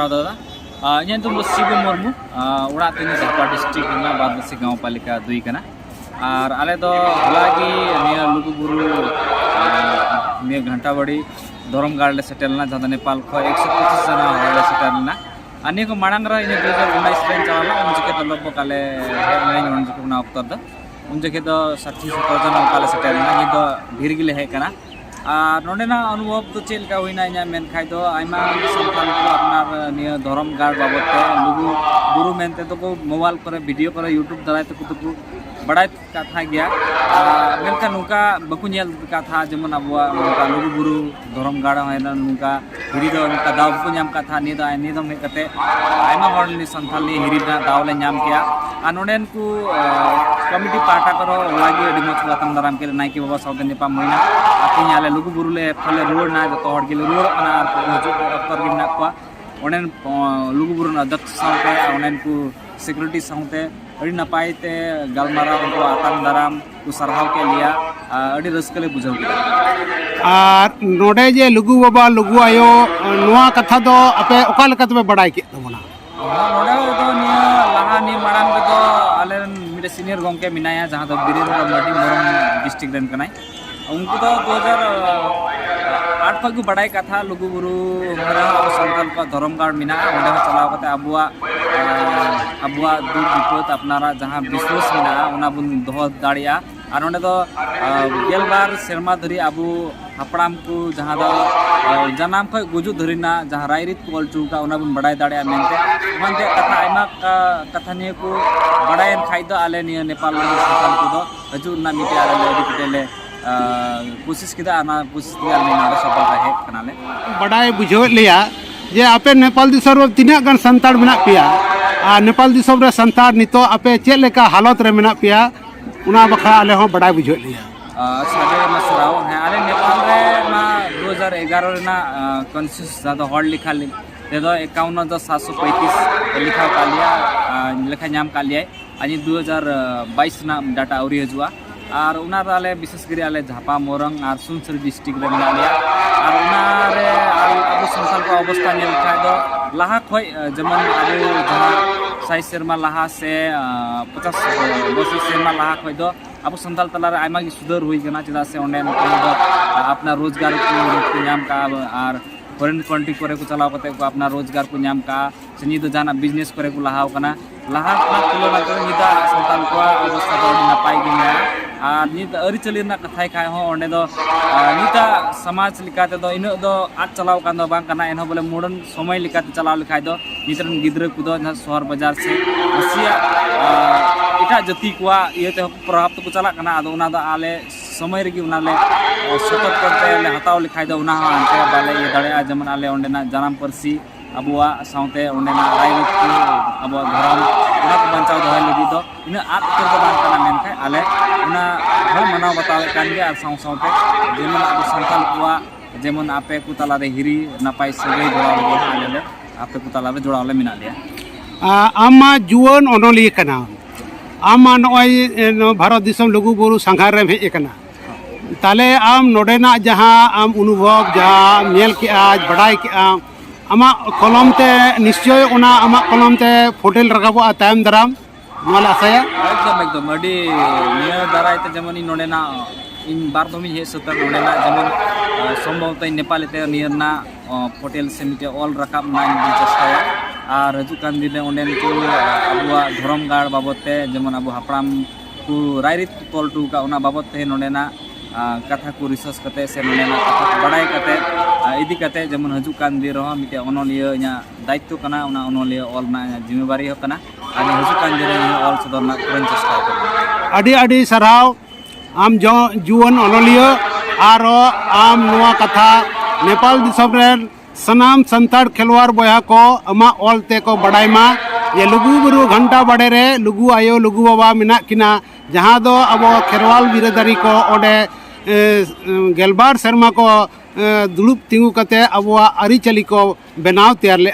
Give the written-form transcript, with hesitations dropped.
जोहार दादा इन तुम शिबू मुर्मू उड़ा तीन झापा डिस्ट्रिक्ट बादसी गाँव पालिका 2 कना और आले दो हलागी निया लुगुबुरु निया घंटाबाड़ी धरमगाड़ ले सेटलना जहाँ नेपाल को 125 जना हॉल सेटलना अन्य को मांग रहा इन 2019 में चला उन जगह तो लोग काले उन जगह ना अवतर दो उन जगह तो 60-70 जना काले सेटलना ये तो भीड़ गिले है कना नोडेना अनुभव तो चेलका हुईना इना मेन खाई दो आइमा संतान को अपनार निया धरमगाड़ बाबते लुगु गुरु मेनते तो को मोबाइल पर वीडियो पर यूट्यूब दराय तो को बड़ा कथा गया मेनका नुका बकु नेल कथा जेमन अबुआ नुका लुगु गुरु धरमगाड़ हैना नुका हिरी दो नुका दाव को नाम कथा नि दो हे कते आइमा हर नि संथाल नि हिरी ना दाव ले नाम किया नोडेन को कमिटी पार्टा करो लागी अडी मच लातम दाराम के नाइकी बाबा साउदन नेपा मइना आती आले लुगु गुरु ले फले रोड ना जो हर के रोड ना अक्तर गिना को ओनेन लुगु गुरु अध्यक्ष साउते ओनेन को सिक्योरिटी साउते अड़ी नपाय ते गलमारा उनको आतम दाराम को सरहाव के लिया अड़ी रस्कले बुझाव किया नोडे जे लुगु बाबा लुगु आयो नोआ कथा दो अपे ओका लेका तबे बड़ाई के तमना नोडे तो निया लहा नि माराम के तो आले मिटे सीनियर गंके मिनाया जहां तो बीरेंद्र मर्डी मोरम डिस्ट्रिक्ट रेन कनाय उनको तो 2008 तक बड़ाई कथा लुगु गुरु हमारा संतान का धरमगाड़ मिना ओंडे चलाव कते अबुआ दुख विपद अपनारा जहाँ विश्वास मिना उना बुन दोह दाड़िया और ओंडे तो गेलबार सेरमा धरी अबु हपड़ाम को जहाँ दो जनाम खय गुजु धरीना जहाँ रायरित को अलचुका उना बुन बड़ाई दाड़िया मेनते मनते कथा आइमा कथा निये को बड़ायन खाई दो आले निये नेपाल संतान को दो हजू ना मिटे आले लेडी पिटेले कोशिश किया आना कोशिश किया नारे सफल रहे कनाले बड़ाई बुझो लिया जे आपे नेपाल दिसम रे तिना गन संताड़ मेना पिया आ नेपाल दिसम रे संताड़ नितो आपे चेक लेका हालत रे मेना पिया उना बखरा आले हो बड़ाई बुझो लिया साडे मसराव है आले नेपाल रे ना 2011 रे ना कॉन्सेंसस जादा हॉल लिखा ले ते दो 51,735 लिखा का लिया लेखा नाम का लिया अनि 2022 ना डाटा औरी हजुआ और उनार आले विशेष करी आले झापा मोरंग और सुनसरी डिस्ट्रिक्ट रे मिला लिया और उनारे अब संसार को अवस्था ने लिखा दो लाहा खय जमन अब जहां 60 शर्मा लाहा से 50 वर्ष शर्मा लाहा खय दो अब संताल तलार आइमा की सुधर हुई गना चला से ओंडे अपना रोजगार को नाम का और फॉरेन कंट्री करे को चलाव कते को अपना रोजगार को नाम का सनी तो जाना बिजनेस करे को लाहाव कना लाहा ना तुलना करे निदा संताल को अवस्था तो नपाय गिना और नित अरिचली ना कथाय खाय हो ओंडे दो निता समाज लिकाते दो इन दो आद चलाव कान दो बांग कना एनो बोले मॉडर्न समय लिकाते चलाव लिखाय दो नितरन गिद्र को दो शहर बाजार से रसिया इटा जति को ये ते प्रभाव तो चला कना आदो उना दो आले समय रे उना ले सतत करते ले हताव लिखाय दो उना अंते बाले ये दड़े जमन आले ओंडे ना जानम परसी अबुआ साउते ओंडे ना रायरित को अबुआ धरम उना को बंचाव दोय लगी दो इन आद कर दो बांग कना मेन खाय आले उना हर मनाव बतावे कान गे आर साउते जेमन अब संताल को जेमन आपे को तला रे हिरी नपाय सगै जोड़ाव ले आले आपे को तला रे जोड़ाव ले मिना लिया आमा जुवन ओनोली कना आमा नय भारत दिसम लुगु बुरु संघार रे हे कना ताले आम नोडेना जहाँ आम अनुभव जहाँ नेल के आज बड़ाई के आमा कलम ते निश्चय उना आमा कलम ते फोटेल रकाबो तायम दराम नोला आसाया एकदम अडी निया दाराय ते जमन नोडेना इन बार दोमी हे सतर नोडेना जमन संभवतः नेपाल ते नियरना फोटेल से मिटे ऑल रकाब नाइन चेष्टाया और हजू कान दिने ओंडेन को अबुआ धरमगाड़ बाबते जमन अबु हपड़ाम को रायरित तोल टू का उना बाबते नोडेना कथा को रिसर्च करते से नोडेना कथा को बड़ाई करते इदी करते जमन हजू कान दि रहो मिटे ओनोलिया इना दायित्व कना उना ओनोलिया ऑल ना जिम्मेवारी हो कना आनी हजू कान दि रहो ऑल सदरना करन चेष्टा करना अडी अडी सराव आम जो जुवन ओनोलिया आरो आम नोआ कथा नेपाल दिसम रे सनाम संताड़ खेलवार बया को अमा ऑल ते को बड़ाई मा ये लुगु बुरु घंटा बड़े रे लुगु आयो लुगु बाबा मिना किना जहाँ दो अब खेरवाल बिरादरी को ओडे गेलबार शर्मा को दुलुप तिंगु कते अब आरिचली को बनाव तैयार ले